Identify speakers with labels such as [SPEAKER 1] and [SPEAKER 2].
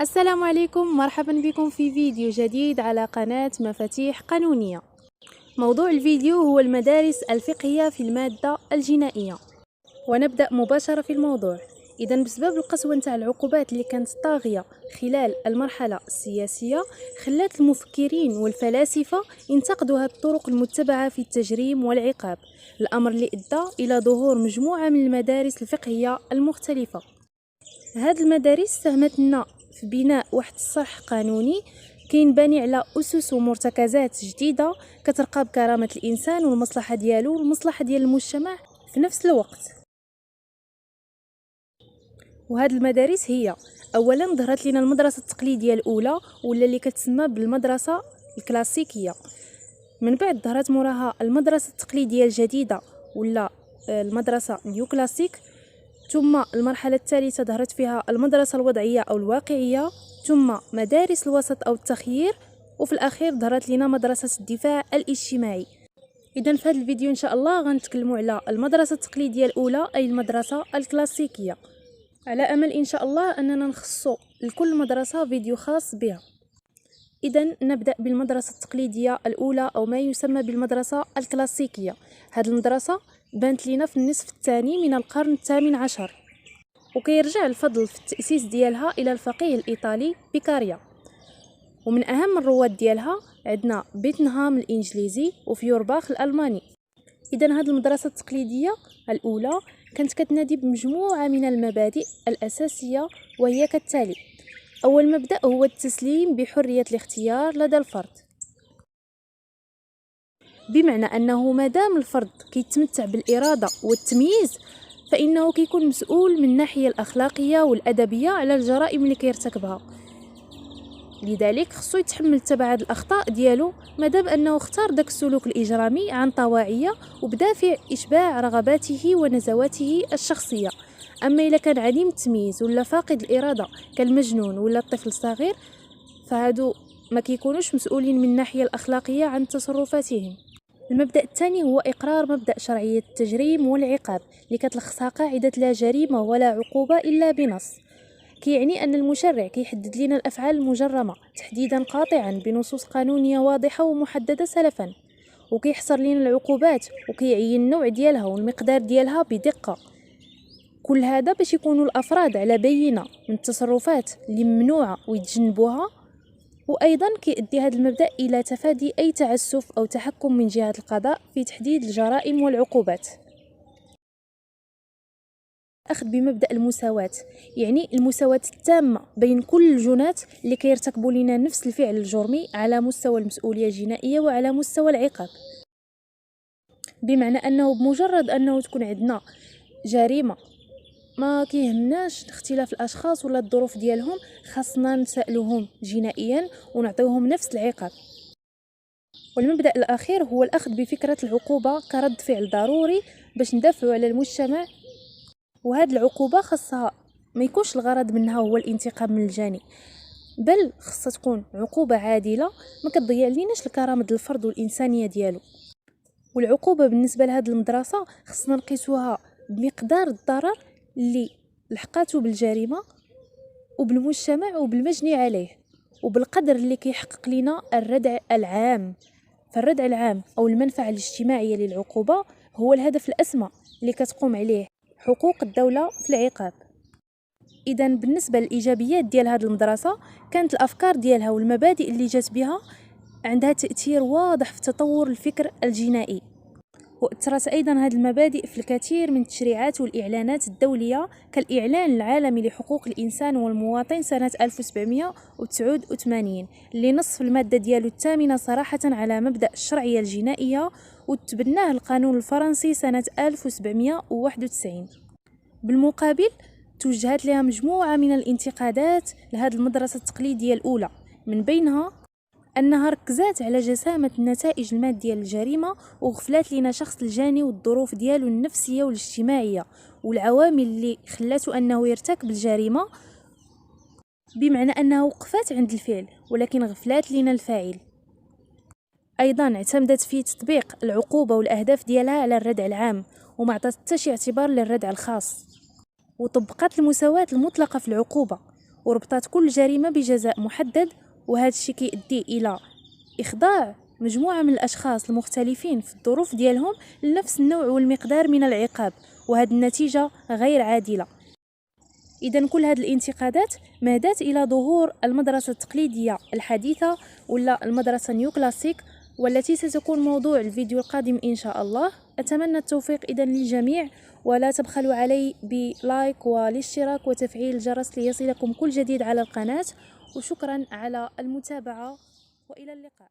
[SPEAKER 1] السلام عليكم، مرحبا بكم في فيديو جديد على قناة مفاتيح قانونية. موضوع الفيديو هو المدارس الفقهية في المادة الجنائية، ونبدأ مباشرة في الموضوع. إذا بسبب القسوة نتاع العقوبات اللي كانت طاغية خلال المرحلة السياسية، خلات المفكرين والفلاسفة ينتقدوا هذه الطرق المتبعة في التجريم والعقاب، الأمر اللي أدى إلى ظهور مجموعة من المدارس الفقهية المختلفة. هاد المدارس ساهمت لنا في بناء واحد الصرح قانوني كينبني على أسس ومرتكزات جديدة كترقى بكرامة الإنسان والمصلحة ديالو والمصلحة ديال المجتمع في نفس الوقت. وهاد المدارس هي أولا ظهرت لنا المدرسة التقليدية الأولى ولا اللي كتسمى بالمدرسة الكلاسيكية. من بعد ظهرت موراها المدرسة التقليدية الجديدة ولا المدرسة نيو كلاسيك. ثم المرحلة الثالثة ظهرت فيها المدرسة الوضعية أو الواقعية، ثم مدارس الوسط أو التخيير، وفي الأخير ظهرت لنا مدرسة الدفاع الاجتماعي. إذا في هذا الفيديو إن شاء الله غنتكلموا على المدرسة التقليدية الأولى أي المدرسة الكلاسيكية، على أمل إن شاء الله أننا نخصص لكل مدرسة فيديو خاص بها. إذا نبدأ بالمدرسة التقليدية الأولى أو ما يسمى بالمدرسة الكلاسيكية. هذه المدرسة بانت لنا في النصف الثاني من القرن الثامن عشر، وكيرجع الفضل في التأسيس ديالها إلى الفقيه الإيطالي بيكاريا، ومن أهم الرواد ديالها عندنا بيتنهام الإنجليزي وفيورباخ الألماني. إذن هذه المدرسة التقليدية الأولى كانت كتنادي بمجموعة من المبادئ الأساسية، وهي كالتالي: أول مبدأ هو التسليم بحرية الاختيار لدى الفرد، بمعنى أنه مادام الفرد كيتمتع بالإرادة والتمييز فإنه كيكون مسؤول من الناحية الأخلاقية والأدبية على الجرائم اللي كيرتكبها، لذلك خصو يتحمل تبعات الأخطاء ديالو مادام أنه اختار داك السلوك الإجرامي عن طواعية وبدافع إشباع رغباته ونزواته الشخصية. أما إذا كان عديم التمييز ولا فاقد الإرادة كالمجنون ولا الطفل الصغير فهادو ما كيكونوش مسؤولين من الناحية الأخلاقية عن تصرفاتهم. المبدأ الثاني هو إقرار مبدأ شرعية التجريم والعقاب اللي كتلخصها قاعدة لا جريمة ولا عقوبة إلا بنص. كيعني أن المشرع كيحدد لنا الأفعال المجرمة تحديدا قاطعا بنصوص قانونية واضحة ومحددة سلفا، وكيحصر لنا العقوبات وكيعين النوع ديالها والمقدار ديالها بدقة. كل هذا باش يكونوا الأفراد على بينة من التصرفات اللي ممنوعة ويتجنبوها، وأيضا كيؤدي هذا المبدأ إلى تفادي أي تعسف أو تحكم من جهة القضاء في تحديد الجرائم والعقوبات. أخذ بمبدأ المساواة، يعني المساواة التامة بين كل الجنات اللي كيرتكبوا لنا نفس الفعل الجرمي على مستوى المسؤولية الجنائية وعلى مستوى العقاب، بمعنى أنه بمجرد أنه تكون عندنا جريمة ما كيهمناش اختلاف الاشخاص ولا الظروف ديالهم، خاصنا نسألوهم جنائيا ونعطيوهم نفس العقاب. والمبدأ الاخير هو الاخذ بفكرة العقوبة كرد فعل ضروري باش ندافعوا على المجتمع، وهذه العقوبة خاصها ما يكونش الغرض منها هو الانتقام من الجاني، بل خاصها تكون عقوبة عادلة ما كتضيع ليناش الكرامة ديال الفرد والإنسانية ديالو. والعقوبة بالنسبة لهذه المدرسة خصنا نقيسوها بمقدار الضرر اللي لحقاته بالجريمة وبالمجتمع وبالمجني عليه، وبالقدر اللي كيحقق لنا الردع العام. فالردع العام أو المنفعة الاجتماعية للعقوبة هو الهدف الأسمى اللي كتقوم عليه حقوق الدولة في العقاب. إذا بالنسبة للإيجابيات ديال هذه المدرسة، كانت الأفكار ديالها والمبادئ اللي جات بها عندها تأثير واضح في تطور الفكر الجنائي، وأثرت أيضا هذه المبادئ في الكثير من التشريعات والإعلانات الدولية كالإعلان العالمي لحقوق الإنسان والمواطن سنة 1789 اللي نص في المادة ديالو الثامنة صراحة على مبدأ الشرعية الجنائية، وتبناه القانون الفرنسي سنة 1791. بالمقابل توجهت لها مجموعة من الانتقادات لهذه المدرسة التقليدية الأولى، من بينها أنها ركزات على جسامة النتائج المادية للجريمة وغفلات لنا شخص الجاني والظروف ديالو النفسية والاجتماعية والعوامل اللي خلاته أنه يرتكب الجريمة، بمعنى أنها وقفات عند الفعل ولكن غفلات لنا الفاعل. أيضا اعتمدت في تطبيق العقوبة والأهداف ديالها على الردع العام وما عطات حتى شي اعتبار للردع الخاص، وطبقت المساواة المطلقة في العقوبة، وربطات كل جريمة بجزاء محدد، وهذا الشيء كيؤدي إلى إخضاع مجموعة من الأشخاص المختلفين في الظروف ديالهم لنفس النوع والمقدار من العقاب، وهذه النتيجة غير عادلة. إذن كل هذه الانتقادات مادت إلى ظهور المدرسة التقليدية الحديثة ولا المدرسة نيو كلاسيك، والتي ستكون موضوع الفيديو القادم إن شاء الله. أتمنى التوفيق إذن للجميع، ولا تبخلوا علي بلايك والاشتراك وتفعيل الجرس ليصلكم كل جديد على القناة. وشكرا على المتابعة، وإلى اللقاء.